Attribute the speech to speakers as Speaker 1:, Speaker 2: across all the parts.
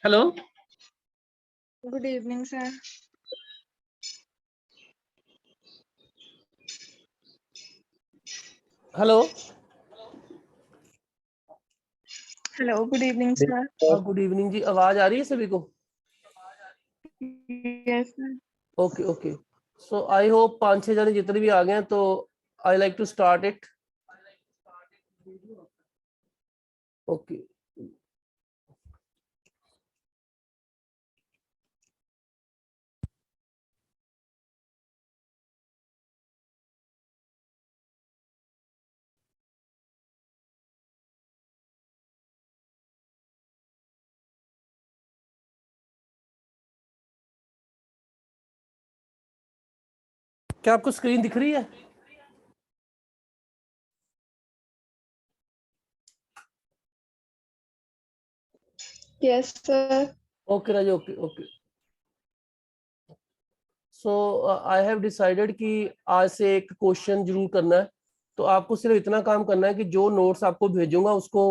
Speaker 1: Hello.
Speaker 2: Good evening sir.
Speaker 1: Hello.
Speaker 2: Hello good evening sir.
Speaker 1: Good evening जी, आवाज आ रही है सभी को?
Speaker 2: Yes sir.
Speaker 1: Okay okay. So I hope 5-6 जने जितने भी आ गए हैं, तो I like to start it. Okay. क्या आपको स्क्रीन दिख रही है?
Speaker 2: Yes sir.
Speaker 1: Okay Raj, okay okay. So I have decided कि आज से एक क्वेश्चन जरूर करना है। तो आपको सिर्फ इतना काम करना है कि जो नोट्स आपको भेजूंगा उसको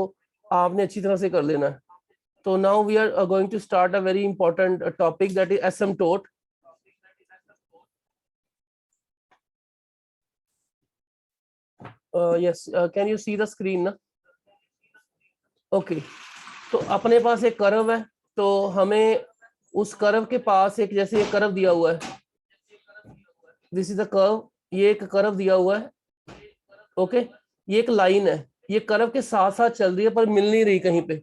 Speaker 1: आपने अच्छी तरह से कर लेना है। तो now we are going to start a very important topic, that is asymptote. yes, can you see the screen ना? ओके। तो अपने पास एक कर्व है, तो हमें उस कर्व के पास एक, जैसे ये कर्व दिया हुआ है, दिस इज द कर्व, ये एक कर्व दिया हुआ है। ओके, ये एक लाइन है, ये कर्व के साथ साथ चल रही है पर मिल नहीं रही कहीं पे।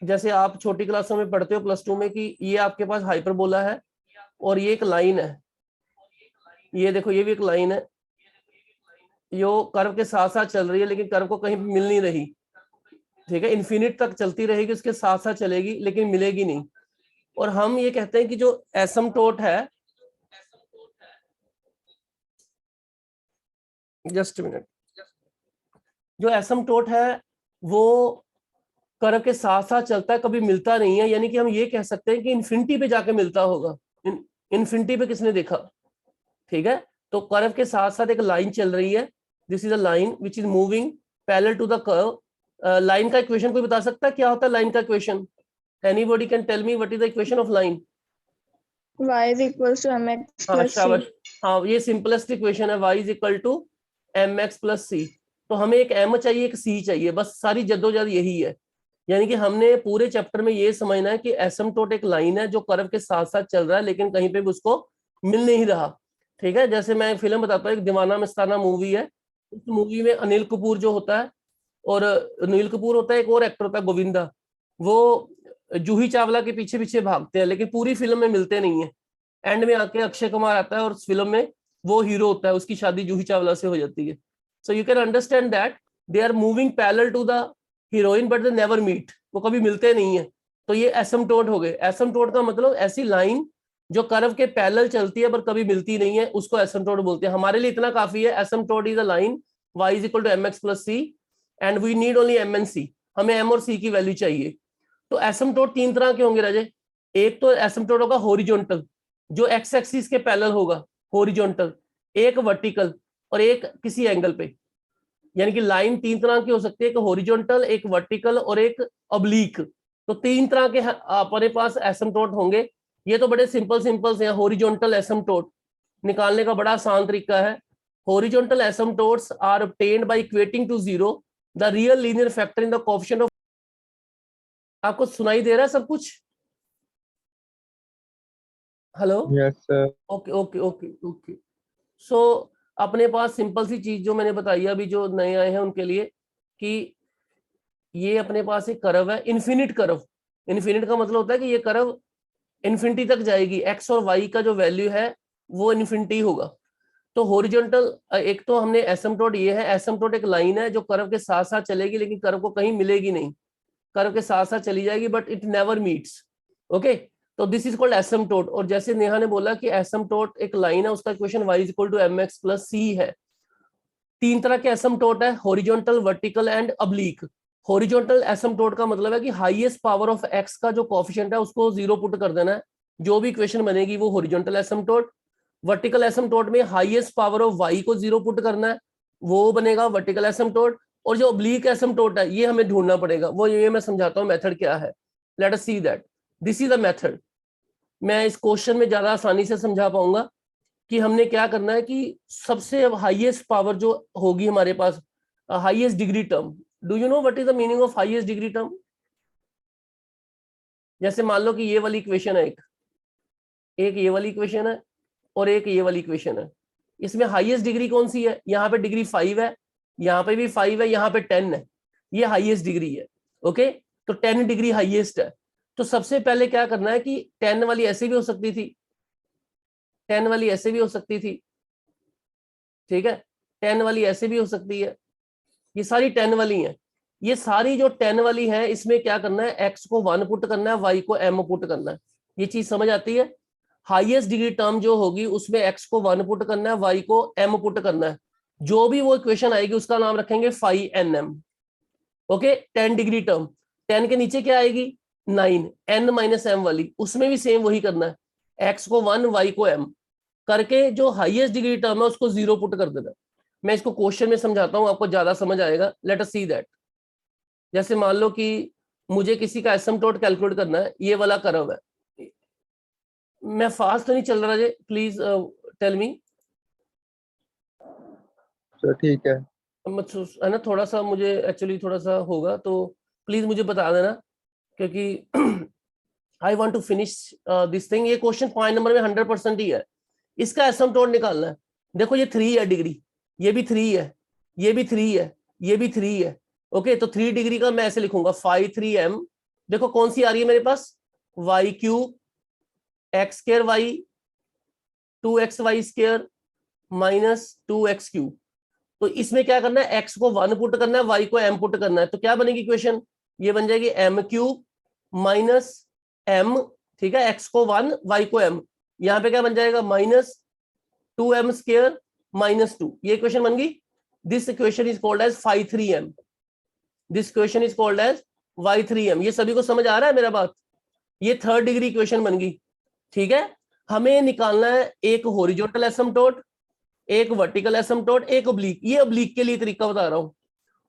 Speaker 1: जैसे आप छोटी क्लासों में पढ़ते हो +2 में कि ये आपके पास हाइपरबोला है और ये एक लाइन है, ये देखो ये भी एक लाइन है, यो कर्व के साथ साथ चल रही है लेकिन कर्व को कहीं मिल नहीं रही। ठीक है, इन्फिनिट तक चलती रहेगी, उसके साथ साथ चलेगी लेकिन मिलेगी नहीं। और हम ये कहते हैं कि जो एसिम्प्टोट है, जस्ट मिनट, जो एसिम्प्टोट है वो कर्व के साथ साथ चलता है, कभी मिलता नहीं है। यानी कि हम ये कह सकते हैं कि इन्फिनिटी पे जाके मिलता होगा। इन्फिनिटी पे किसने देखा? ठीक है, तो कर्व के साथ साथ एक लाइन चल रही है, this is a line which is moving parallel to the curve. Line का इक्वेशन कोई बता सकता है क्या होता है लाइन का equation? Anybody can tell me what is the equation of line?
Speaker 2: y is equals to mx
Speaker 1: हाँ
Speaker 2: plus c।
Speaker 1: शाबाश। हाँ, ये सिंपलेस्ट इक्वेशन है, y is equal to mx plus C. तो हमें एक m चाहिए, एक c चाहिए, बस सारी जद्दोजहद यही है। यानी कि हमने पूरे चैप्टर में ये समझना है कि एसिम्प्टोट एक लाइन है जो कर्व के साथ साथ चल रहा है लेकिन कहीं पे भी उसको मिल नहीं रहा। ठीक है, जैसे मैं फिल्म बताता हूँ, एक दीवाना मस्ताना मूवी है। उस मूवी में अनिल कपूर जो होता है, और अनिल कपूर होता है, एक और एक्टर होता है गोविंदा, वो जूही चावला के पीछे पीछे भागते हैं लेकिन पूरी फिल्म में मिलते नहीं है। एंड में आके अक्षय कुमार आता है और उस फिल्म में वो हीरो होता है, उसकी शादी जूही चावला से हो जाती है। So you can understand that they are moving parallel to the heroine but they never meet, वो कभी मिलते नहीं है। तो ये एसिम्प्टोट हो गए। एसिम्प्टोट का मतलब ऐसी लाइन जो कर्व के पैरेलल चलती है पर कभी मिलती नहीं है, उसको एसिम्प्टोट बोलते हैं। हमारे लिए इतना काफी है, asymptote is a line y is equal to mx plus c and we need only m and c। हमें m और c की वैल्यू चाहिए। तो एसिम्प्टोट 3 तरह के होंगे राजे। एक तो एसिम्प्टोट होगा हॉरिजॉन्टल, जो एक्स एक्सिस के पैरेलल होगा, हॉरिजॉन्टल। एक वर्टिकल, और एक किसी एंगल पे। यानी कि लाइन 3 तरह की हो सकती है, एक हॉरिजॉन्टल, एक वर्टिकल और एक ऑब्लिक। तो 3 तरह के अपने पास एसिम्प्टोट होंगे। ये तो बड़े सिंपल सिंपल से हैं। हॉरिजॉन्टल एसिम्प्टोट निकालने का बड़ा आसान तरीका है। Horizontal asymptotes are obtained by equating to zero the real linear factor in the coefficient of. आपको सुनाई दे रहा है सब कुछ? Hello.
Speaker 3: Yes sir.
Speaker 1: Okay okay okay okay. So अपने पास सिंपल सी चीज जो मैंने बताई अभी, जो नए आए हैं उनके लिए, कि ये अपने पास एक कर्व है, इन्फिनिट कर्व। इन्फिनिट का मतलब होता है कि ये कर्व इन्फिनिटी तक जाएगी, एक्स और वाई का जो वैल्यू है वो इन्फिनिटी होगा। तो हॉरिजॉन्टल, एक तो हमने एसिम्प्टोट ये है, एसिम्प्टोट एक लाइन है जो कर्व के साथ साथ चलेगी लेकिन कर्व को कहीं मिलेगी नहीं, कर्व के साथ साथ चली जाएगी but it never meets. Okay, तो दिस इज कॉल्ड एसिम्प्टोट। और जैसे नेहा ने बोला कि एसिम्प्टोट एक लाइन है, उसका equation y is equal to mx plus c है। 3 तरह के एसिम्प्टोट है, horizontal, vertical and oblique. Horizontal asymptote का मतलब है कि हाईएस्ट पावर ऑफ x का जो कोएफिशिएंट है उसको 0 पुट कर देना है, जो भी इक्वेशन बनेगी वो हॉरिजॉन्टल एसिम्प्टोट। वर्टिकल एसिम्प्टोट में हाईएस्ट पावर ऑफ y को 0 पुट करना है, वो बनेगा वर्टिकल एसिम्प्टोट। और जो ऑब्लिक एसिम्प्टोट है ये हमें ढूंढना पड़ेगा, वो ये मैं समझाता हूँ मेथड क्या है। Let us see that this is the method. मैं इस क्वेश्चन में ज्यादा आसानी से समझा पाऊंगा कि हमने क्या करना है कि सबसे हाईएस्ट पावर जो होगी हमारे पास, highest degree term. Do you know what is the meaning of highest degree term? जैसे मान लो कि ये वाली इक्वेशन है, एक ये वाली इक्वेशन है और एक ये वाली इक्वेशन है। इसमें हाईएस्ट डिग्री कौन सी है? यहाँ पे डिग्री 5 है, यहाँ पे भी 5 है, यहाँ पे 10 है। ये हाईएस्ट डिग्री है। ओके, तो 10 डिग्री हाईएस्ट है। तो सबसे पहले क्या करना है कि 10 वाली ऐसे भी हो सकती थी, 10 वाली ऐसे भी हो सकती थी, ठीक है, 10 वाली ऐसे भी हो सकती है। ये सारी 10 वाली हैं। ये सारी जो 10 वाली है, इसमें क्या करना है, x को 1 पुट करना है, y को m पुट करना है। ये चीज समझ आती है? हाईएस्ट डिग्री टर्म जो होगी उसमें x को 1 पुट करना है, y को m पुट करना है। जो भी वो इक्वेशन आएगी उसका नाम रखेंगे phi nm। Okay, 10 degree term, 10 के नीचे क्या आएगी 9, n माइनस m वाली, उसमें भी सेम वही करना है, x को 1 y को m करके जो हाईएस्ट डिग्री टर्म है उसको 0 पुट कर देना है। मैं इसको क्वेश्चन में समझाता हूं, आपको ज्यादा समझ आएगा। Let us see that. जैसे मान लो कि मुझे किसी का एसिम्पटोट कैलकुलेट करना है, ये वाला कर्व है। मैं फास्ट तो नहीं चल रहा, प्लीज टेल मी।
Speaker 3: सर ठीक है।
Speaker 1: है ना, थोड़ा सा मुझे एक्चुअली थोड़ा सा होगा, तो प्लीज मुझे बता देना, क्योंकि I want to finish this thing. ये क्वेश्चन 5 नंबर में 100% ही है। इसका एसिम्पटोट निकालना है। देखो ये 3 है डिग्री, ये भी 3 है, ये भी 3 है, ये भी 3 है। ओके, तो 3 डिग्री का मैं ऐसे लिखूंगा phi 3m। देखो कौन सी आ रही है मेरे पास, y cube x square y 2xy square minus 2x cube. तो इसमें क्या करना है, x को 1 पुट करना है, y को m पुट करना है। तो क्या बनेगी इक्वेशन, ये बन जाएगी m क्यूब माइनस m, ठीक है, x को 1 y को m। यहाँ पे क्या बन जाएगा माइनस 2m स्क्वायर माइनस 2। ये इक्वेशन बन गई। This equation is called as phi 3m। This equation is called as y 3m। ये सभी को समझ आ रहा है मेरा बात? ये 3rd डिग्री इक्वेशन बन गई, ठीक है। हमें निकालना है एक हॉरिजॉन्टल एसिम्पटोट, एक वर्टिकल एसिम्पटोट, एक ऑब्लिक। ये ऑब्लिक के लिए तरीका बता रहा हूं।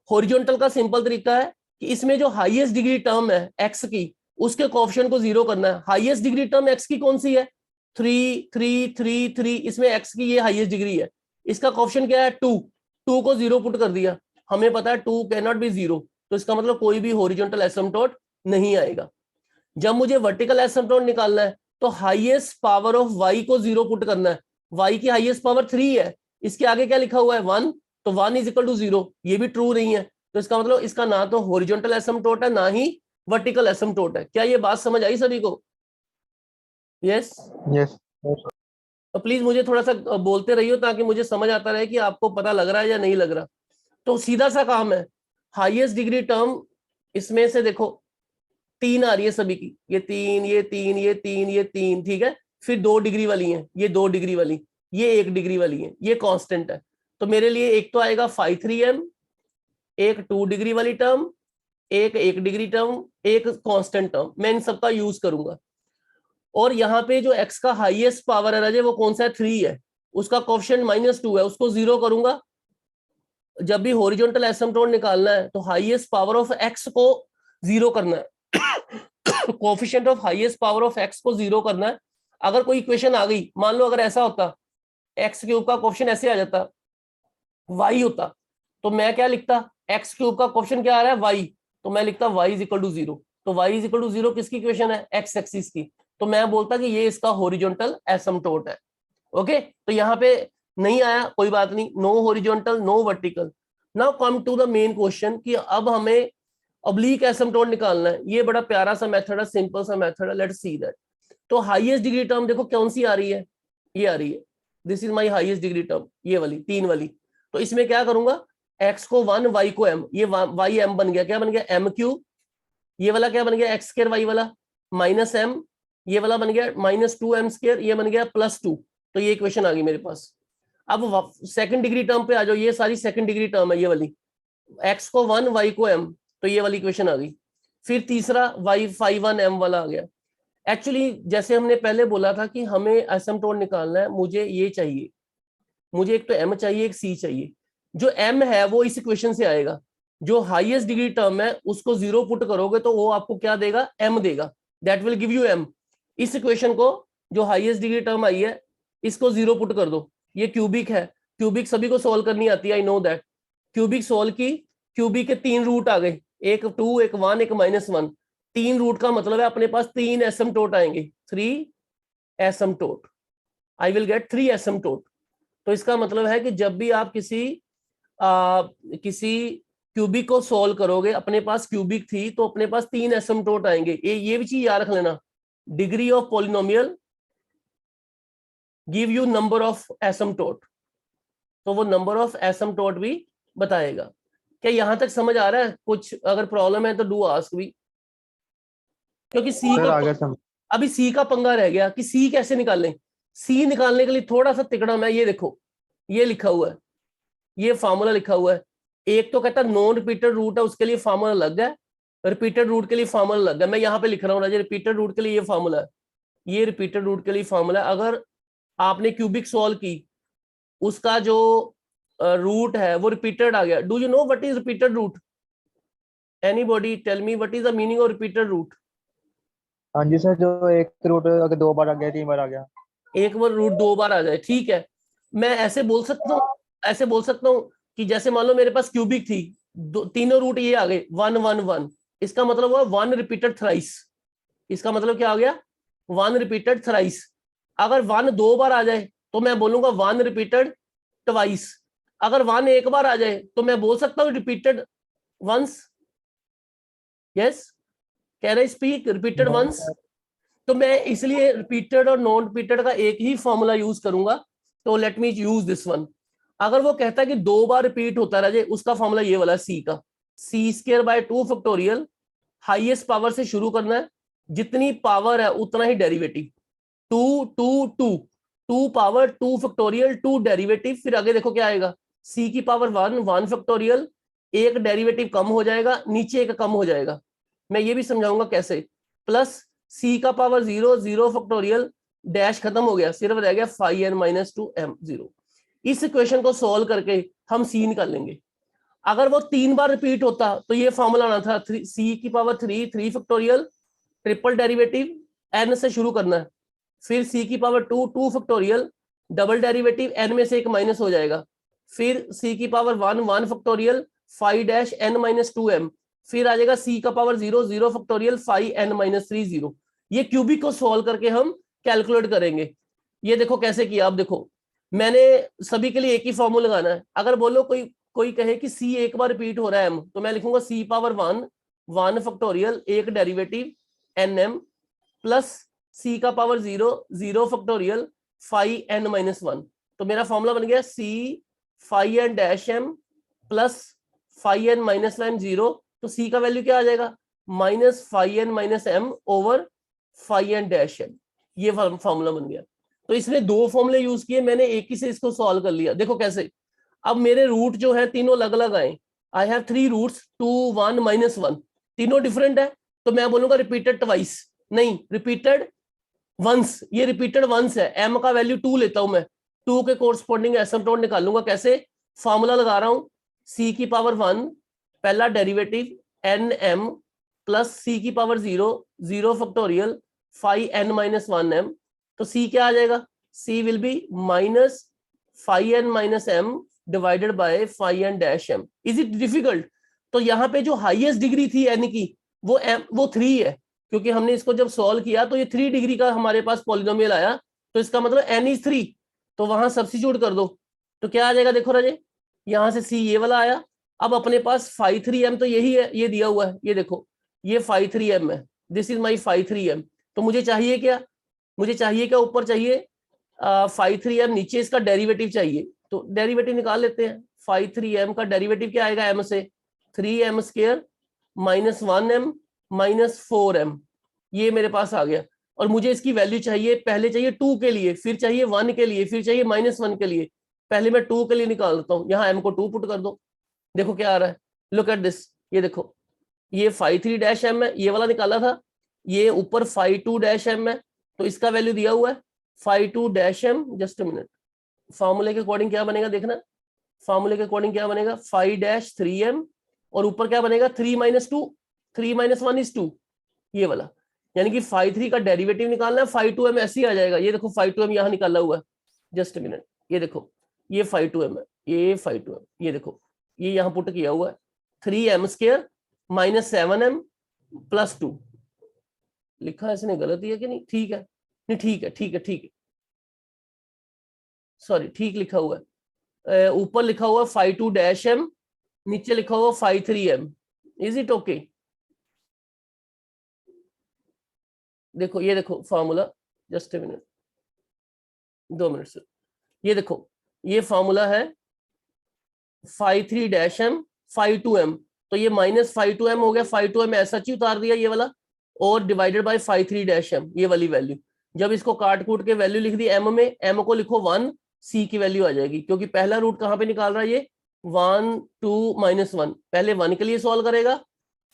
Speaker 1: हॉरिजॉन्टल का सिंपल तरीका है कि इसमें जो हाईएस्ट डिग्री टर्म है x की, उसके कोएफिशिएंट को 0 करना है। हाईएस्ट डिग्री टर्म x की कौन सी है, 3 3 3 3। इसमें x की ये हाईएस्ट डिग्री है, इसका कोएफिशिएंट क्या है 2, 2 को 0 पुट कर दिया। हमें पता है 2 कैन नॉट बी 0, तो इसका मतलब कोई भी हॉरिजॉन्टल एसिम्पटोट नहीं आएगा। जब मुझे वर्टिकल एसिम्पटोट निकालना है तो हाईएस्ट पावर ऑफ y को 0 पुट करना है। y की हाईएस्ट पावर 3 है, इसके आगे क्या लिखा हुआ है 1, तो 1 इज इक्वल टू 0। ये भी ट्रू नहीं है, तो इसका मतलब इसका ना तो हॉरिजॉन्टल एसिम्पटोट है ना ही वर्टिकल एसिम्पटोट है। क्या ये बात समझ आई सभी को? Yes
Speaker 3: yes.
Speaker 1: तो प्लीज मुझे थोड़ा सा बोलते रहिए ताकि मुझे समझ आता रहे कि आपको पता लग रहा है या नहीं लग रहा। तो सीधा सा काम है, हाईएस्ट डिग्री टर्म इसमें से देखो 3 आ रही है सभी की, ये 3 ये 3 ये 3 ये 3, ठीक है। फिर 2 डिग्री वाली हैं, ये 2 डिग्री वाली, ये 1 डिग्री वाली है, ये कांस्टेंट है। तो मेरे लिए एक तो आएगा phi 3m, एक 2 डिग्री वाली टर्म, एक 1 डिग्री टर्म, एक कांस्टेंट टर्म। मैं इन सबका यूज करूंगा। और यहाँ पे जो x का हाईएस्ट पावर है राजे, वो कौन सा है 3 है, उसका कोएफिशिएंट -2 है, उसको 0 करूंगा। जब भी हॉरिजॉन्टल एसिम्पटोट निकालना है तो हाईएस्ट पावर ऑफ x को 0 करना है। Coefficient of highest power of x को 0 करना है। अगर कोई इक्वेशन आ गई, मान लो अगर ऐसा होता, x क्यूब का कोएफिशिएंट ऐसे आ जाता, y होता, तो मैं क्या लिखता, x क्यूब का कोएफिशिएंट क्या आ रहा है y, तो मैं लिखता y इज इक्वल टू 0। तो y इज इक्वल टू 0 किसकी इक्वेशन है, x एक्सिस की। तो मैं बोलता कि ये इसका हॉरिजॉन्टल एसिम्पटोट है। ओके, तो यहाँ पे नहीं आया, कोई बात नहीं, no horizontal no vertical. Now come to the main question कि अब हमें ऑब्लिक एसिम्पटोट निकालना है। ये बड़ा प्यारा सा मेथड है, सिंपल सा मेथड है, लेट्स सी दैट। तो हाईएस्ट डिग्री टर्म देखो कौन सी आ रही है, ये आ रही है, this is my highest degree term, ये वाली 3 वाली। तो इसमें क्या करूंगा, x को 1 y को m, ये y m बन गया, क्या बन गया m क्यूब। ये वाला क्या बन गया x स्क्वायर y वाला माइनस m, ये वाला बन गया -2m स्क्वायर, ये बन गया +2। तो ये इक्वेशन आ गई मेरे पास। अब सेकंड डिग्री टर्म पे आ जाओ, ये सारी सेकंड डिग्री टर्म है, ये वाली x को 1 y को m, तो ये वाली इक्वेशन आ गई। फिर तीसरा y phi 1 m वाला आ गया। एक्चुअली जैसे हमने पहले बोला था कि हमें एसिम्पटोट निकालना है, मुझे ये चाहिए, मुझे एक तो m चाहिए, एक c चाहिए। जो m है वो इस इक्वेशन से आएगा, जो हाईएस्ट डिग्री टर्म है उसको 0 पुट करोगे तो वो आपको क्या देगा, m देगा, that will give you m। इस इक्वेशन को जो हाईएस्ट डिग्री टर्म आई है इसको 0 पुट कर दो। ये क्यूबिक है, क्यूबिक सभी को सोल्व करनी आती है, I know that. Cubic solve की, क्यूबिक के 3 रूट आ गए, एक 2 एक 1 एक -1। 3 रूट का मतलब है अपने पास 3 एसिम्प्टोट आएंगे, 3 asymptote, I will get 3 asymptote. तो इसका मतलब है कि जब भी आप किसी क्यूबिक को सोल्व करोगे, अपने पास क्यूबिक थी तो अपने पास 3 एसिम्प्टोट आएंगे। ये भी चीज याद रख लेना, degree of polynomial give you number of asymptote, तो वो नंबर ऑफ एसिम्प्टोट भी बताएगा। क्या यहां तक समझ आ रहा है? कुछ अगर प्रॉब्लम है तो डू आस्क भी, क्योंकि सी
Speaker 3: सर
Speaker 1: का
Speaker 3: आगे सम
Speaker 1: अभी सी का पंगा रह गया कि सी कैसे निकालें। सी निकालने के लिए थोड़ा सा तिकड़म है, ये देखो ये लिखा हुआ है, ये फार्मूला लिखा हुआ है। एक तो कहता है नॉन रिपीटेड रूट है उसके लिए फार्मूला अलग है, रिपीटेड रूट के लिए फार्मूला अलग है। मैं यहाँ पे लिख रहा हूँ राजे, रिपीटेड रूट के लिए ये फार्मूला है, ये रिपीटेड रूट के लिए फार्मूला है। अगर आपने क्यूबिक सॉल्व की, उसका जो रूट है वो रिपीटेड आ गया, do you know what is repeated root? Anybody tell me what is the meaning of repeated root?
Speaker 3: हाँ जी सर, जो एक रूट अगर 2 बार आ गया 3 बार आ गया।
Speaker 1: एक बार रूट 2 बार आ जाए, ठीक है। मैं ऐसे बोल सकता हूँ, ऐसे बोल सकता हूँ कि जैसे मान लो मेरे पास क्यूबिक थी, तीनों रूट ये आ गए 1 1 1, इसका मतलब हुआ 1 रिपीटेड थ्राइस। इसका मतलब क्या हो गया? 1 रिपीटेड थ्राइस। अगर 1 2 बार आ जाए तो मैं बोलूंगा 1 रिपीटेड ट्वाइस। अगर 1 एक बार आ जाए तो मैं बोल सकता हूँ repeated once. Yes, can I speak repeated once? तो मैं इसलिए रिपीटेड और नॉन रिपीटेड का एक ही फॉर्मूला यूज करूंगा, तो let me use this one. अगर वो कहता है कि 2 बार रिपीट होता रहे, उसका फॉर्मूला ये वाला सी का, c² 2 फैक्टोरियल, हाईएस्ट पावर से शुरू करना है, जितनी पावर है उतना ही डेरिवेटिव, 2 2 2 2 पावर 2 फैक्टोरियल 2 डेरिवेटिव, फिर आगे देखो क्या आएगा, c की पावर 1 1 फैक्टोरियल, एक डेरिवेटिव कम हो जाएगा, नीचे एक कम हो जाएगा, मैं ये भी समझाऊंगा कैसे, प्लस c का पावर 0 0 फैक्टोरियल, डैश खत्म हो गया, सिर्फ रह गया 5n-2m 0। इस इक्वेशन को सॉल्व करके हम c निकाल लेंगे। अगर वो 3 बार रिपीट होता तो ये फॉर्मूला आना था, c की power 3 3 factorial, triple derivative n से शुरू करना है, फिर c की power 2 2 factorial, double derivative n में से एक माइनस हो जाएगा, फिर c की पावर 1 1 फैक्टोरियल 5-n-2m, फिर आ जाएगा c का पावर 0 0 फैक्टोरियल 5n-3 0। ये क्यूबिक को सॉल्व करके हम कैलकुलेट करेंगे। ये देखो कैसे किया, आप देखो मैंने सभी के लिए एक ही फॉर्मूला लगाना है। अगर बोलो कोई कहे कि c एक बार रिपीट हो रहा है m, तो मैं लिखूंगा c पावर 1 1 फैक्टोरियल, एक डेरिवेटिव nm, प्लस c का पावर 0 0 फैक्टोरियल 5n-1, तो मेरा फॉर्मूला बन गया c 5n-m प्लस 5n-m 0, तो c का वैल्यू क्या आ जाएगा, -5n-m ओवर 5n-m। ये फॉर्मूला बन गया। तो इसने 2 फॉर्मूले यूज किए, मैंने एक ही से इसको सॉल्व कर लिया। देखो कैसे, अब मेरे रूट जो है तीनों अलग अलग आए, आई हैव 3 रूट्स 2 1 -1, तीनों डिफरेंट है, तो मैं बोलूंगा रिपीटेड ट्वाइस, नहीं रिपीटेड वंस। ये रिपीटेड वंस है, m का वैल्यू 2 लेता हूं मैं, 2 के कोरस्पॉन्डिंग एसिम्प्टोट निकालूंगा। कैसे? फॉर्मूला लगा रहा हूं, c की पावर 1 पहला डेरिवेटिव nm प्लस c की पावर 0 0 फैक्टोरियल 5n-1m, तो c क्या आ जाएगा, c will be -5n-m divided by 5n-m। Is it difficult? तो यहाँ पे जो हाईएस्ट डिग्री थी n की वो 3 है, क्योंकि हमने इसको जब सॉल्व किया तो ये 3 डिग्री का हमारे पास पॉलिनोमियल आया, तो इसका मतलब n इज 3, तो वहां सब्स्टिट्यूट कर दो, तो क्या आ जाएगा, देखो राजे यहां से c ये वाला आया। अब अपने पास 5-3m तो यही है, ये दिया हुआ है, ये देखो ये 5-3m है, दिस इज माई 5-3m। तो मुझे चाहिए क्या, मुझे चाहिए क्या, ऊपर चाहिए 5-3m, नीचे इसका डेरिवेटिव चाहिए, तो डेरिवेटिव निकाल लेते हैं। 5-3m का डेरिवेटिव क्या आएगा m से, 3m² -1m -4m, ये मेरे पास आ गया। और मुझे इसकी वैल्यू चाहिए, पहले चाहिए 2 के लिए, फिर चाहिए 1 के लिए, फिर चाहिए -1 के लिए। पहले मैं 2 के लिए निकाल देता हूँ, यहाँ m को 2 पुट कर दो, देखो क्या आ रहा है, लुक एट दिस, ये देखो ये 5-3-m है, ये वाला निकाला था, ये ऊपर 5-2-m है, तो इसका वैल्यू दिया हुआ है 5-2-m। जस्ट अ मिनट, फॉर्मूले के अकॉर्डिंग क्या बनेगा देखना, फॉर्मूले के अकॉर्डिंग क्या बनेगा, 5-3m और ऊपर क्या बनेगा 3 - 2, 3 - 1 = 2, ये वाला। यानी कि phi 3 का डेरिवेटिव निकालना है, phi 2m ऐसे ही आ जाएगा। ये देखो phi 2m यहाँ निकाला हुआ है, जस्ट अ मिनट, ये देखो ये phi 2m है, ये phi 2m, ये देखो ये यहाँ पुट किया हुआ है 3m² - 7m + 2। लिखा है इसने गलत ही है कि नहीं? ठीक है, नहीं ठीक है, ठीक है, ठीक है, सॉरी ठीक लिखा हुआ है। ऊपर लिखा हुआ phi 2-m, नीचे लिखा हुआ phi 3m। Is it okay? देखो ये देखो formula, just a minute, 2 minute से, ये देखो ये फॉर्मूला है phi 3-m phi 2m, तो ये -phi 2m हो गया, phi 2m ऐसा ही उतार दिया ये वाला, और डिवाइडेड बाय phi 3-m, ये वाली वैल्यू। जब इसको काट कूट के वैल्यू लिख दी m में, m को लिखो 1, c की वैल्यू आ जाएगी, क्योंकि पहला रूट कहाँ पे निकाल रहा है ये 1 2 -1, पहले 1 के लिए सॉल्व करेगा,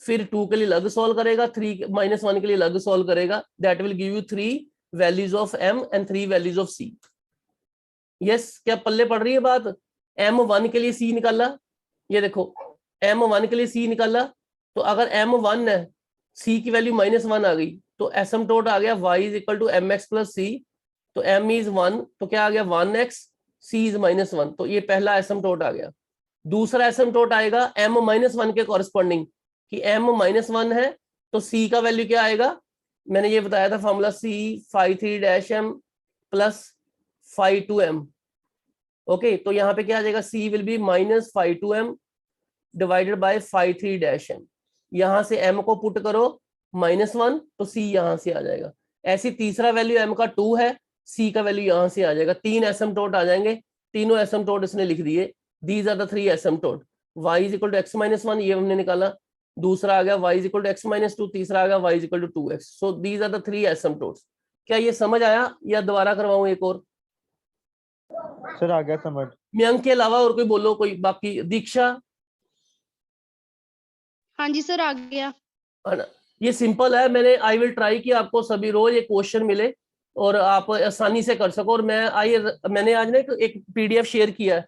Speaker 1: फिर 2 के लिए अलग सॉल्व करेगा, 3 - 1 के लिए अलग सॉल्व करेगा। That will give you 3 values of m and 3 values of c। Yes, क्या पल्ले पड़ रही है बात? m1 के लिए c निकाला, ये देखो m1 के लिए c निकाला, तो अगर m1 है, c की वैल्यू -1 आ गई, तो एसिम्पटोट आ गया y = mx + c, तो m is 1, तो क्या आ गया 1x, c is -1, तो ये पहला एसिम्पटोट आ गया। दूसरा एसिम्पटोट आएगा m-1 के कॉरेस्पॉन्डिंग, कि m-1 है तो c का वैल्यू क्या आएगा? मैंने ये बताया था formula, c phi 3-m + phi 2m। Okay, तो यहाँ पे क्या आ जाएगा? c will be -phi 2m divided by phi 3-m। यहाँ से m को पुट करो -1, तो c यहाँ से आ जाएगा। ऐसी तीसरा वैल्यू m का 2 है, c का वैल्यू यहाँ से आ जाएगा। 3 एसिम्पटोट आ जाएंगे, तीनों एसिम्पटोट इसने लिख दिए। These are the 3 asymptote. y = x-1, ये हमने निकाला। दूसरा आ गया y = x-2, तीसरा आ गया y = 2x। So these are the 3 asymptotes. क्या ये समझ आया या दोबारा करवाऊं एक और?
Speaker 3: सर आ गया समझ।
Speaker 1: मयंक के अलावा और कोई बोलो, कोई बाकी? दीक्षा?
Speaker 4: हाँ जी सर, आ गया।
Speaker 1: है ना, ये सिंपल है। मैंने आई विल ट्राई कि आपको सभी रोज एक क्वेश्चन मिले और आप आसानी से कर सको। और मैंने आज ना एक पीडीएफ शेयर किया है,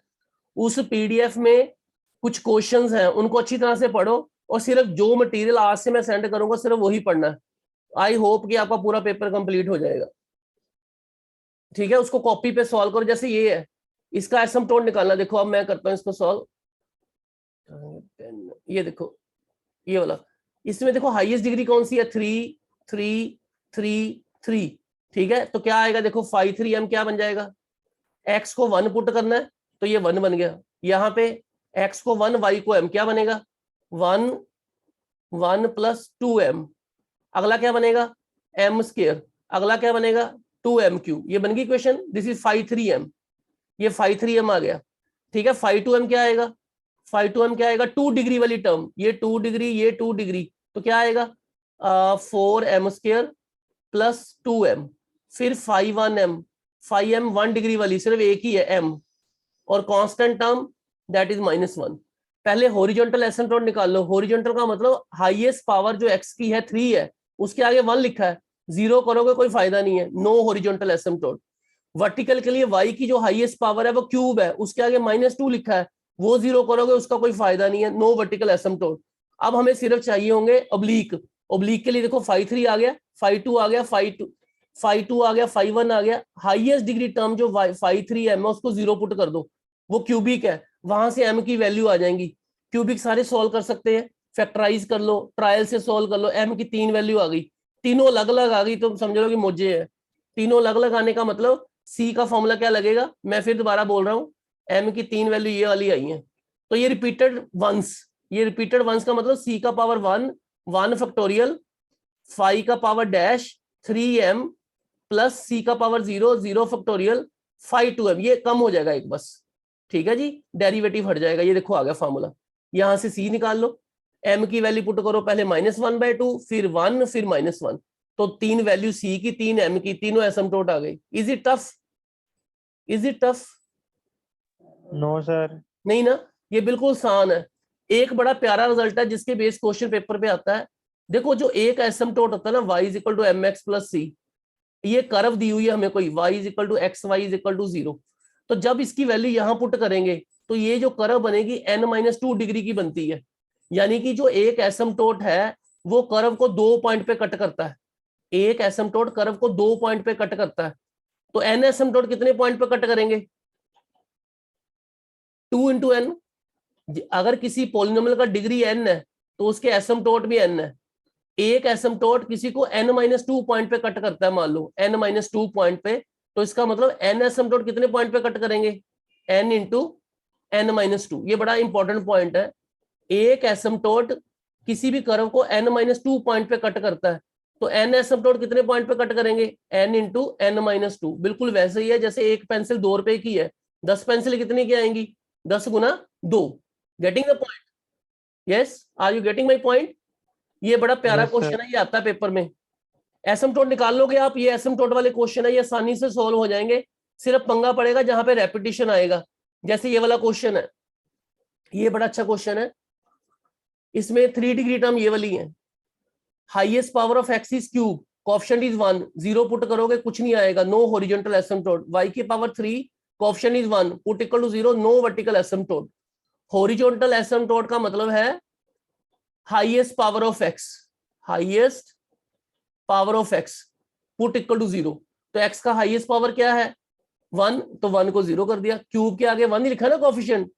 Speaker 1: उस पीडीएफ में कुछ क्वेश्चंस हैं, उनको अच्छी तरह से पढ़ो, और सिर्फ जो मटेरियल आज से मैं सेंड करूंगा सिर्फ वही पढ़ना है। आई होप कि आपका पूरा पेपर कंप्लीट हो जाएगा। ठीक है, उसको कॉपी पे सॉल्व करो। जैसे ये है, इसका एसिम्पटोट निकालना। देखो अब मैं करता हूँ इसको सॉल्व। ये देखो ये वाला, इसमें देखो हाईएस्ट डिग्री कौन सी है? 3 3 3 3। ठीक है, तो क्या आएगा? देखो phi 3m क्या बन जाएगा? x को 1 पुट करना है, तो ये 1 बन गया। यहाँ पे x को 1, y को m, क्या बनेगा? 1 1 + 2m। अगला क्या बनेगा? m²। अगला क्या बनेगा? 2m³। ये बन गई equation. This is phi 3m, ये phi 3m आ गया। ठीक है, phi 2m क्या आएगा? phi 2m क्या आएगा? 2 डिग्री वाली टर्म, ये 2 डिग्री, ये 2 डिग्री, तो क्या आएगा? 4m² + 2m। फिर phi 1m, phi m 1 degree वाली सिर्फ एक ही है m, और कांस्टेंट टर्म दैट इज -1। पहले हॉरिजॉन्टल एसिम्पटोट निकाल लो। हॉरिजॉन्टल का मतलब हाईएस्ट पावर जो x की है 3 है, उसके आगे 1 लिखा है, 0 करोगे कोई फायदा नहीं है, नो हॉरिजॉन्टल एसिम्पटोट। वर्टिकल के लिए y की जो हाईएस्ट पावर है वो क्यूब है, उसके आगे -2 लिखा है, वो 0 करोगे, उसका कोई फायदा नहीं है, नो वर्टिकल एसिम्पटोट। अब हमें सिर्फ चाहिए होंगे ऑब्लिक। ऑब्लिक के लिए देखो phi 3 आ गया, phi 2 आ गया, phi 2 आ गया, phi 1 आ गया। हाईएस्ट डिग्री टर्म जो phi 3m है उसको 0 पुट कर दो, वो क्यूबिक है, वहां से m की वैल्यू आ जाएंगी। क्यूबिक सारे सॉल्व कर सकते हैं, फैक्टराइज कर लो, ट्रायल से सॉल्व कर लो। m की 3 वैल्यू आ गई, तीनों अलग अलग आ गई, तो समझ लो कि मोजे है। तीनों अलग अलग आने का मतलब c का फॉर्मूला क्या लगेगा? मैं फिर दोबारा बोल रहा हूँ, m की 3 वैल्यू ये वाली आई है, तो ये रिपीटेड वंस, ये रिपीटेड वंस का मतलब c का पावर 1 1 फैक्टोरियल, phi का power dash 3m plus c का पावर 0 0 फैक्टोरियल phi 2m। ये कम हो जाएगा एक बस। ठीक है जी, डेरिवेटिव हट जाएगा। ये देखो आ गया फॉर्मूला, यहां से c निकाल लो, m की वैल्यू पुट करो, पहले -1/2, फिर 1, फिर -1, तो 3 वैल्यू c की, 3 m की, तीनों एसिम्पटोट आ गई। Is it tough? Is it tough?
Speaker 3: No sir.
Speaker 1: नहीं ना, ये बिल्कुल आसान है। एक बड़ा प्यारा रिजल्ट है जिसके बेस क्वेश्चन पेपर पे आता है। देखो जो एक एसिम्पटोट होता है ना, y = mx + c, ये कर्व दी हुई है हमें कोई, y = x, y = 0, तो जब इसकी वैल्यू यहां पुट करेंगे तो ये जो कर्व बनेगी n - 2 डिग्री की बनती है। यानी कि जो एक एसिम्पटोट है वो कर्व को 2 पॉइंट पे कट करता है, एक एसिम्पटोट कर्व को 2 पॉइंट पे कट करता है। तो एन एसिम्पटोट कितने पॉइंट पे कट करेंगे? 2 इंटू एन। अगर किसी पॉलिनोमियल का डिग्री n है तो उसके एसिम्पटोट भी n है। एक एसिम्पटोट किसी को n-2 पॉइंट पे कट करता है, मान लो n-2 पॉइंट पे, तो इसका मतलब n एसिम्पटोट कितने पॉइंट पे कट करेंगे? n into n-2। ये बड़ा इंपॉर्टेंट पॉइंट है। एक एसिम्पटोट किसी भी कर्व को n-2 पॉइंट पे कट करता है, तो n एसिम्पटोट कितने पॉइंट पे कट करेंगे? n into n-2। बिल्कुल वैसे ही है जैसे एक पेंसिल 2 रुपए की है, 10 पेंसिल कितनी की आएंगी? 10 गुना 2। Getting the point? Yes, are you getting my point? ये बड़ा प्यारा
Speaker 3: Yes, sir.
Speaker 1: क्वेश्चन है, ये आता है पेपर में। एसिम्पटोट निकाल लोगे आप, ये एसिम्पटोट वाले क्वेश्चन है, ये आसानी से सॉल्व हो जाएंगे। सिर्फ पंगा पड़ेगा जहां पे रेपिटेशन आएगा, जैसे ये वाला क्वेश्चन है, ये बड़ा अच्छा क्वेश्चन है। इसमें 3 डिग्री टर्म ये वाली है। Highest power of x is cube, coefficient is 1, 0 put करोगे कुछ नहीं आएगा, नो हॉरिजॉन्टल एसिम्पटोट। वाई की power 3, coefficient is 1, put equal to 0, no vertical asymptote. Horizontal asymptote का मतलब है highest power of x, highest power of x put equal to 0। तो x का हाईएस्ट पावर क्या है? 1, तो 1 को 0 कर दिया। क्यूब के आगे 1 ही लिखा ना कोएफिशिएंट,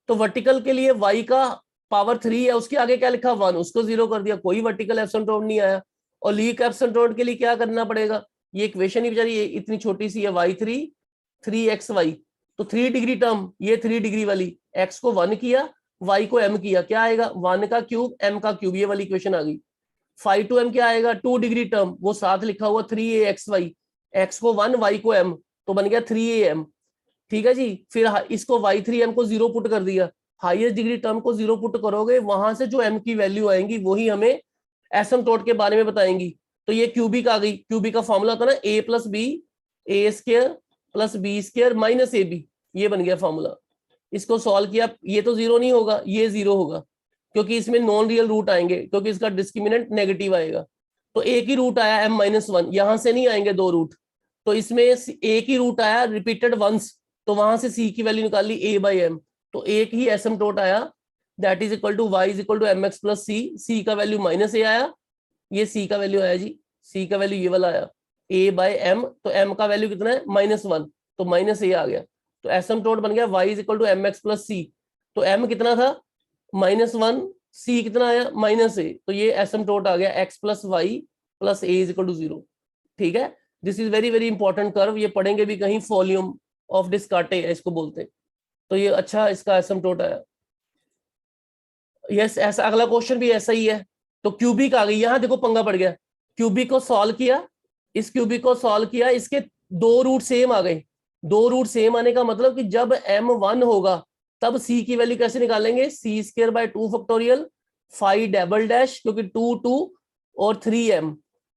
Speaker 1: तो वर्टिकल के लिए y का पावर 3 है, उसके आगे क्या लिखा? 1, उसको 0 कर दिया, कोई वर्टिकल एसिम्पटोट नहीं आया। और लीक एसिम्पटोट के लिए क्या करना पड़ेगा? ये इक्वेशन ही बेचारी इतनी छोटी सी है, y3 3xy, तो 3 डिग्री टर्म, ये 3 डिग्री वाली, x को 1 किया, y को m किया, क्या आएगा? 1 का क्यूब m का क्यूब, ये वाली इक्वेशन आ गई। 5 to m क्या आएगा? 2 डिग्री टर्म, वो साथ लिखा हुआ 3axy, x को 1, y को m, तो बन गया 3am। ठीक है जी। फिर इसको y3m को 0 पुट कर दिया, हाईएस्ट डिग्री टर्म को 0 पुट करोगे, वहां से जो m की वैल्यू आएंगी वही हमें एसिम्पटोट के बारे में बताएंगी। तो ये क्यूबिक आ गई। क्यूबिक का फॉर्मूला था ना a plus b a square plus b square minus a b, ये बन गया फॉर्मूला। इसको सॉल्व किया, ये तो 0 नहीं होगा, ये 0 होगा, क्योंकि इसमें नॉन रियल रूट आएंगे, क्योंकि इसका डिस्क्रिमिनेंट नेगेटिव आएगा। तो एक ही रूट आया m-1, यहां से नहीं आएंगे 2 रूट, तो इसमें एक ही रूट आया रिपीटेड वंस, तो वहां से c की वैल्यू निकाल ली a/m, तो एक ही एसिम्पटोट आया, that is equal to y is equal to mx plus c का वैल्यू -a आया, ये c का वैल्यू आया जी, c का वैल्यू ये वाला आया a/m, तो m का वैल्यू कितना है? -1, तो -a आ गया, तो एसिम्पटोट बन गया y is equal to mx plus c। तो m कितना था? -1, c कितना आया? -a, तो ये एसिम्पटोट आ गया x plus y plus a is equal to 0। ठीक है, this is very very important curve, ये पढ़ेंगे भी कहीं, वॉल्यूम ऑफ डिस्कार्टे इसको बोलते। तो ये अच्छा इसका एसिम्पटोट आया। यस, ऐसा अगला क्वेश्चन भी ऐसा ही है। तो क्यूबिक आ गई, यहां देखो पंगा पड़ गया। क्यूबिक को सॉल्व किया, इस क्यूबिक को सॉल्व किया, इसके 2 रूट सेम आ गए। 2 रूट सेम आने का मतलब कि जब m1 होगा तब c की वैल्यू कैसे निकालेंगे? c²/2 फैक्टोरियल 5 डबल डैश, क्योंकि 2 2 और 3m,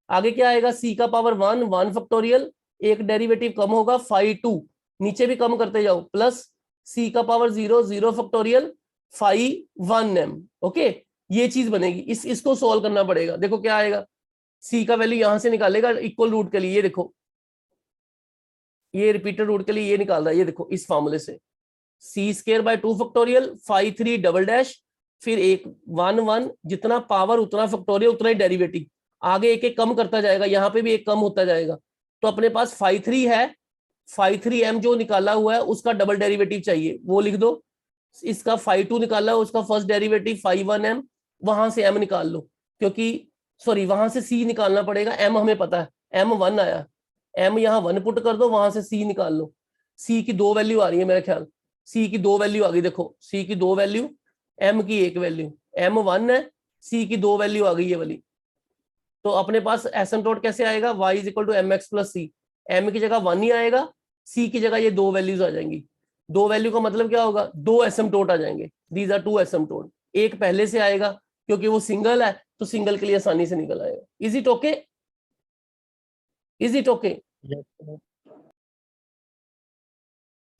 Speaker 1: आगे क्या आएगा? c का पावर 1 1 फैक्टोरियल, एक डेरिवेटिव कम होगा 5 2, नीचे भी कम करते जाओ, प्लस c का पावर 0 0 फैक्टोरियल 5 1m। ओके, ये चीज बनेगी। इसको सॉल्व करना पड़ेगा। देखो क्या आएगा, c का वैल्यू यहां से निकालेगा इक्वल रूट के लिए, ये देखो, ये रिपीटेड रूट के लिए ये निकाल रहा है, ये देखो इस फॉर्मूले से, c²/2 फैक्टोरियल 5 3 डबल डैश, फिर 1 1, जितना पावर उतना फैक्टोरियल उतना ही डेरिवेटिव, आगे एक एक कम करता जाएगा, यहाँ पे भी एक कम होता जाएगा। तो अपने पास 5 3 है, 5 3m जो निकाला हुआ है उसका डबल डेरिवेटिव चाहिए, वो लिख दो। इसका 5 2 निकाला है, उसका फर्स्ट डेरिवेटिव 5 1m, वहां से m निकाल लो, क्योंकि सॉरी वहां से c निकालना पड़ेगा, m हमें पता है m1 आया, m यहाँ 1 पुट कर दो, वहां से c निकाल लो। c की 2 वैल्यू आ रही है मेरे ख्याल, c की 2 वैल्यू आ गई, देखो c की 2 वैल्यू, m की 1 वैल्यू, m1 है, c की 2 वैल्यू आ गई ये वाली। तो अपने पास एसिम्पटोट कैसे आएगा? y is equal to mx plus c, m की जगह 1 ही आएगा, c की जगह ये 2 वैल्यूज आ जाएंगी। 2 वैल्यू का मतलब क्या होगा? 2 एसिम्पटोट आ जाएंगे, दीज आर 2 एसिम्पटोट। एक पहले से आएगा क्योंकि वो सिंगल है, तो सिंगल के लिए आसानी से निकल आएगा। Is it okay? Is it okay?
Speaker 3: Yes, sir.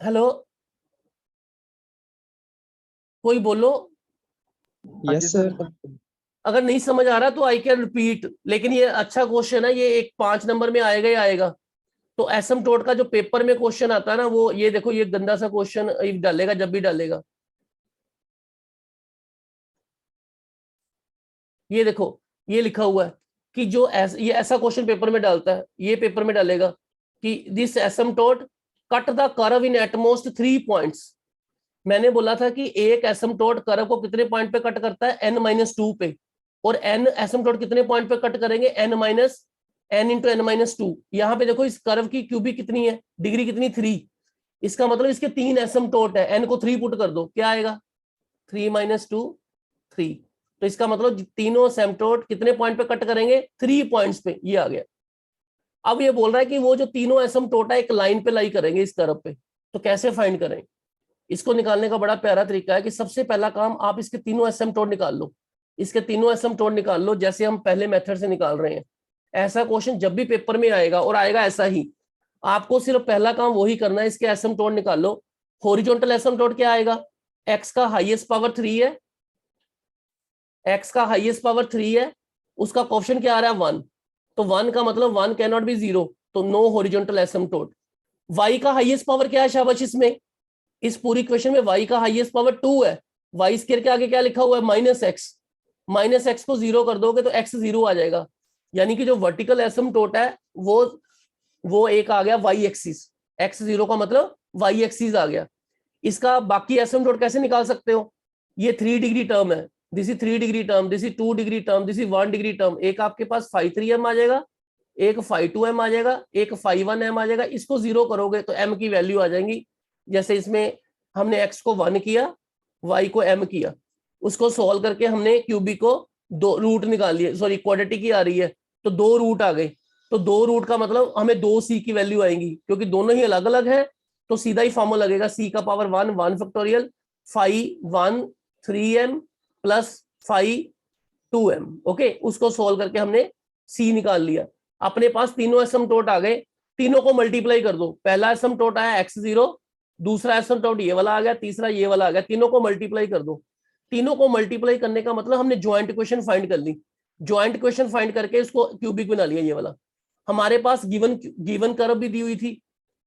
Speaker 1: Hello, कोई बोलो।
Speaker 3: हाँ जी
Speaker 4: यस सर।
Speaker 3: सर।
Speaker 1: अगर नहीं समझ आ रहा तो आई कैन रिपीट, लेकिन ये अच्छा क्वेश्चन है, ये एक 5 नंबर में आएगा ही आएगा। तो एसिम्पटोट का जो पेपर में क्वेश्चन आता है ना, वो ये देखो, ये गंदा सा क्वेश्चन डालेगा जब भी डालेगा। ये देखो ये लिखा हुआ है कि जो ये ऐसा क्वेश्चन पेपर में डालता है, ये पेपर में डालेगा कि this asymptote cut the curve in at most 3 points. मैंने बोला था कि एक एसिम्पटोट कर्व को कितने पॉइंट पे कट करता है, n-2 पे, और n एसिम्पटोट कितने पॉइंट पे कट करेंगे, n इंटू n-2। यहाँ पे देखो इस कर्व की क्यूबिक कितनी है, डिग्री कितनी, 3। इसका मतलब इसके 3 एसिम्पटोट है, n को 3 पुट कर दो, क्या आएगा 3 - 2 3। तो इसका मतलब तीनों एसिम्पटोट कितने पॉइंट पे कट करेंगे, 3 पॉइंट्स पे, ये आ गया। अब ये बोल रहा है कि वो जो तीनों एसिम्पटोट है एक लाइन पे लाई करेंगे इस कर्व पे, तो कैसे फाइंड करें? इसको निकालने का बड़ा प्यारा तरीका है कि सबसे पहला काम आप इसके तीनों एसिम्पटोट निकाल लो, इसके तीनों एसिम्पटोट निकाल लो जैसे हम पहले मेथड से निकाल रहे हैं। ऐसा क्वेश्चन जब भी पेपर में आएगा और आएगा ऐसा ही, आपको सिर्फ पहला काम वही करना है, इसके एसिम्पटोट निकाल लो। हॉरिजॉन्टल एसिम्पटोट क्या आएगा, x का हाईएस्ट पावर 3 है, x का हाईएस्ट पावर 3 है, उसका कोएफिशिएंट क्या आ रहा है 1, तो 1 का मतलब 1 कैन नॉट बी 0, तो नो हॉरिजॉन्टल एसिम्पटोट। y का हाईएस्ट पावर क्या है शाबाश, इसमें इस पूरी क्वेश्चन में y का हाईएस्ट पावर 2 है, y स्क्वायर के आगे क्या लिखा हुआ है -x, -x को 0 कर दोगे तो x 0 आ जाएगा, यानी कि जो वर्टिकल एसिम्पटोट है वो एक आ गया y एक्सिस, x 0 का मतलब y एक्सिस आ गया। इसका बाकी एसिम्पटोट कैसे निकाल सकते हो, ये 3 डिग्री टर्म है, this is 3 degree term, this is 2 degree term, this is 1 degree term, एक आपके पास φ3m आ जाएगा, एक φ2m आ जाएगा, एक φ1m आ जाएगा। इसको 0 करोगे तो m की वैल्यू आ जाएंगी, जैसे इसमें हमने x को 1 किया, y को m किया, उसको सॉल्व करके हमने क्यूबिक को 2 रूट निकाल लिए, सॉरी क्वाड्रेटिक ही आ रही है तो 2 रूट आ गए, तो 2 रूट का मतलब हमें 2c की वैल्यू आएंगी, क्योंकि दोनों ही अलग अलग है तो सीधा ही फॉर्मूला लगेगा, c का power 1 1 factorial φ1 3m plus φ2m। Okay, उसको सोल्व करके हमने c निकाल लिया। अपने पास तीनों एसिम्पटोट आ गए, तीनों को मल्टीप्लाई कर दो, पहला एसिम्पटोट आया x0, दूसरा एसिम्पटोट ये वाला आ गया, तीसरा ये वाला आ गया, तीनों को मल्टीप्लाई कर दो। तीनों को मल्टीप्लाई करने का मतलब हमने ज्वाइंट इक्वेशन फाइंड कर ली, ज्वाइंट इक्वेशन फाइंड करके इसको क्यूबिक बना लिया। ये वाला हमारे पास गिवन कर्व भी दी हुई थी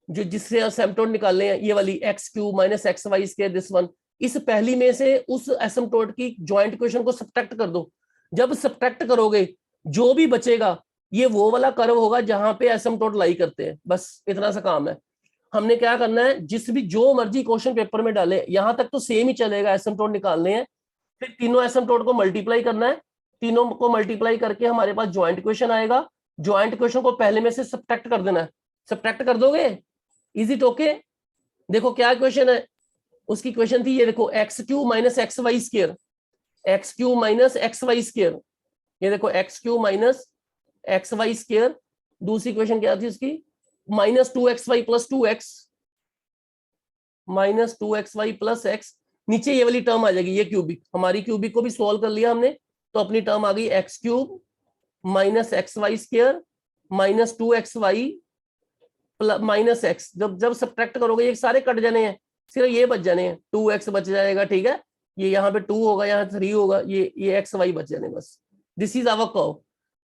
Speaker 1: जो जिससे एसिम्पटोट निकालने हैं, ये वाली x³ - xy² दिस वन। इस पहली में से उस एसिम्पटोट की ज्वाइंट इक्वेशन को सब्ट्रैक्ट कर दो, जब सब्ट्रैक्ट करोगे जो भी बचेगा ये वो वाला कर्व होगा जहां पे एसिम्पटोट लाई करते हैं। बस इतना सा काम है। हमने क्या करना है, जिस भी जो मर्जी क्वेश्चन पेपर में डाले यहां तक तो सेम ही चलेगा, एसिम्पटोट निकालने हैं, फिर तीनों एसिम्पटोट को मल्टीप्लाई करना है, तीनों को मल्टीप्लाई करके हमारे पास ज्वाइंट इक्वेशन आएगा, ज्वाइंट इक्वेशन को पहले में से सब्ट्रैक्ट कर देना है। सब्ट्रैक्ट कर दोगे, इज इट ओके? देखो क्या क्वेश्चन है, उसकी क्वेश्चन थी ये देखो x³ - xy², x³ - xy², ये देखो x³ - xy²। दूसरी क्वेश्चन क्या थी उसकी, -2xy + 2x, -2xy + x, नीचे ये वाली टर्म आ जाएगी, ये क्यूबिक, हमारी क्यूबिक को भी सॉल्व कर लिया हमने, तो अपनी टर्म आ गई x³ - xy² -2xy -x। जब सब्ट्रैक्ट करोगे ये सारे कट जाने हैं, सिर्फ ये बच जाने हैं, 2x बच जाएगा, ठीक है, ये यहाँ पे 2 होगा, यहाँ 3 होगा, ये xy बच जाने बस। This is our curve.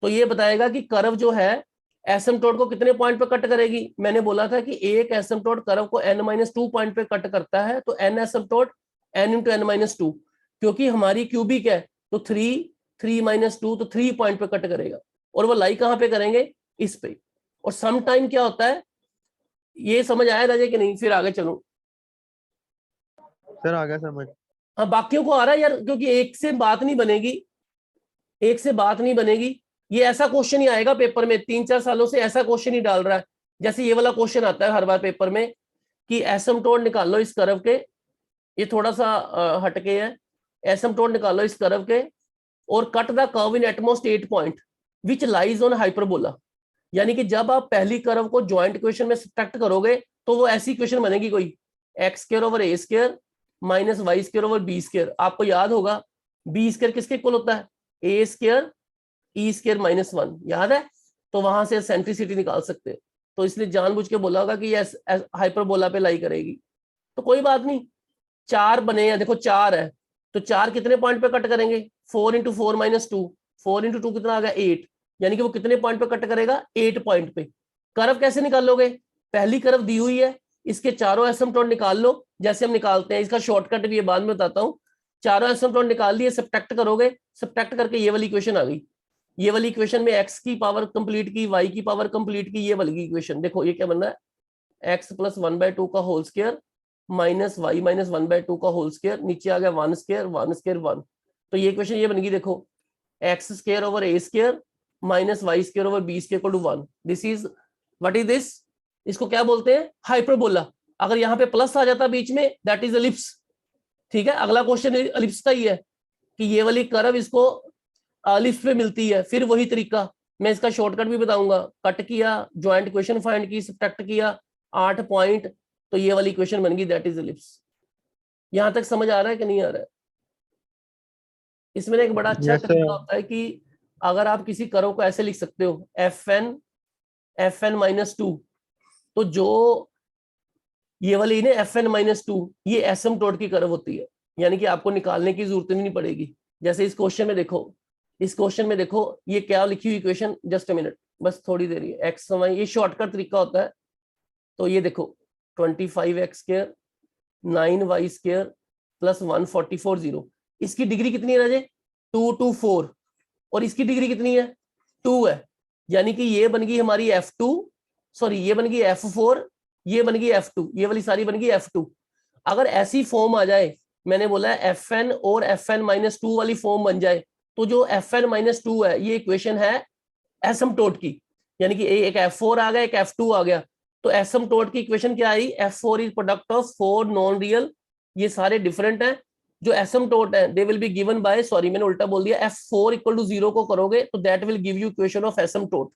Speaker 1: तो ये बताएगा कि कर्व जो है एसिम्पटोट को कितने पॉइंट पे कट करेगी। मैंने बोला था कि एक एसिम्पटोट कर्व को n-2 पॉइंट पे कट करता है, तो n एसिम्पटोट n × n-2, क्योंकि हमारी क्यूबिक है तो 3 - 2 तो 3 पॉइंट पे कट करेगा, और वो लाई कहाँ पे करेंगे, इस पे। और सम टाइम क्या होता है, ये समझ आया राजे कि नहीं? फिर आगे चलो।
Speaker 3: सर आ गया समझ।
Speaker 1: हाँ बाकियों को आ रहा है यार, क्योंकि एक से बात नहीं बनेगी, एक से बात नहीं बनेगी। ये ऐसा क्वेश्चन ही आएगा पेपर में, 3-4 सालों से ऐसा क्वेश्चन ही डाल रहा है। जैसे ये वाला क्वेश्चन आता है हर बार पेपर में कि एसिम्पटोट निकालो इस कर्व के, ये थोड़ा सा हटके है, एसिम्पटोट निकालो इस कर्व के और cut the curve in at most 8 point which lies on hyperbola. यानी कि जब आप पहली कर्व को ज्वाइंट इक्वेशन में सब्ट्रैक्ट करोगे तो वो ऐसी इक्वेशन बनेगी कोई, x² / a² - y² / b²। आपको याद होगा b² किसके इक्वल होता है, a² e² - 1, याद है? तो वहां से सेंट्रिसिटी निकाल सकते हैं, तो इसलिए जानबूझ के बोला होगा कि ये हाइपरबोला पे लाई करेगी। तो कोई बात नहीं, 4 बने हैं, देखो 4 है तो 4 कितने पॉइंट पे कट करेंगे, 4 × 4 - 2, 4 × 2 कितना आ गया 8, यानी कि वो कितने पॉइंट पे कट करेगा, 8 पॉइंट पे। कर्व कैसे निकालोगे, पहली कर्व दी हुई है, इसके चारों एसिम्पटोट निकाल लो जैसे हम निकालते हैं, इसका शॉर्टकट भी है बाद में बताता हूँ। चारों एसिम्प्टोट निकाल लिए, सब्ट्रैक्ट करोगे, सब्ट्रैक्ट करके ये वाली इक्वेशन आ गई। ये वाली इक्वेशन में x की पावर कंप्लीट की, y की पावर कंप्लीट की, ये वाली इक्वेशन देखो ये क्या बन रहा है, x प्लस 1/2 का whole square minus y minus 1/2 का होल स्क्वायर, नीचे आ गया 1 स्क्वायर 1 स्क्वायर 1। तो ये इक्वेशन ये बन गई देखो, x square over a square minus y square over b square equal to 1। This is what is this, इसको क्या बोलते हैं, हाइपरबोला। अगर यहाँ पे प्लस आ जाता बीच में, दैट इज एलिप्स। ठीक है, अगला क्वेश्चन एलिप्स का ही है कि ये वाली कर्व इसको एलिप्स पे मिलती है। फिर वही तरीका, मैं इसका शॉर्टकट भी बताऊंगा, कट किया, ज्वाइंट इक्वेशन फाइंड की, सब्ट्रैक्ट किया, 8 पॉइंट, तो ये वाली इक्वेशन बन गई, दैट इज एलिप्स। यहां तक समझ आ रहा है कि नहीं आ रहा है? इसमें एक बड़ा अच्छा तरीका होता है कि अगर आप किसी कर्व को ऐसे लिख सकते हो, fn माइनस 2, तो जो ये वाली ना fn माइनस 2, ये एसिम्प्टोट की कर्व होती है, यानी कि आपको निकालने की जरूरत नहीं पड़ेगी। जैसे इस क्वेश्चन में देखो, इस क्वेश्चन में देखो ये क्या लिखी हुई इक्वेशन, जस्ट अ मिनट, बस थोड़ी देर, ये एक्स वाई, ये शॉर्टकट तरीका होता है। तो ये देखो 25x square 9y square plus 144 0, इसकी डिग्री कितनी है राजे, 2 to 4, और इसकी डिग्री कितनी है, 2 है, यानी कि ये बन गई हमारी f2, सॉरी ये बन गई f4, ये बन गई f2, ये वाली सारी बन गई f2। अगर ऐसी फॉर्म आ जाए, मैंने बोला है fn और fn माइनस 2 वाली फॉर्म बन जाए, तो जो fn माइनस 2 है ये इक्वेशन है एसिम्प्टोट की, यानी कि एक f4 आ गया, एक f2 आ गया, तो एसिम्प्टोट की इक्वेशन क्या आई, f4 is product of 4 non real, ये सारे डिफरेंट हैं, जो एसिम्प्टोट है they will be given by, sorry मैंने उल्टा बोल दिया, f4 इक्वल टू 0 को करोगे तो that will give you equation of asymptote.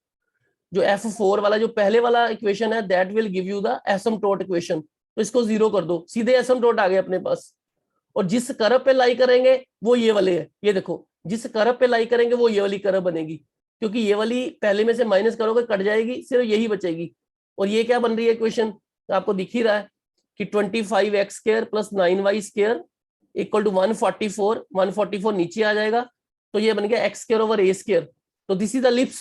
Speaker 1: जो f4 वाला जो पहले वाला इक्वेशन है that will give you the asymptote equation, तो इसको 0 कर दो, सीधे एसिम्प्टोट आ गए अपने पास। और जिस कर्व पे लाई करेंगे वो ये वाले है, ये देखो जिस कर्व पे लाई करेंगे वो ये वाली कर्व बनेगी, क्योंकि ये वाली पहले में से माइनस करोगे कट जाएगी, सिर्फ यही बचेगी। और ये क्या बन रही है इक्वेशन, आपको दिख ही रहा है कि 25x square plus 9y square equal to 144, 144 नीचे आ जाएगा, तो ये बन गया x square over a square. तो दिस इज द लिप्स,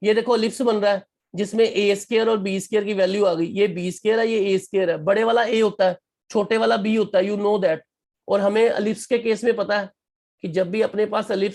Speaker 1: ये देखो लिप्स बन रहा है जिसमें a स्क्वायर और b स्क्वायर की वैल्यू आ गई, ये b स्क्वायर है, ये a स्क्वायर है, बड़े वाला a होता है, छोटे वाला b होता है, यू नो दैट। और हमें एलिप्स के केस में पता है कि जब भी अपने पास एलिप्स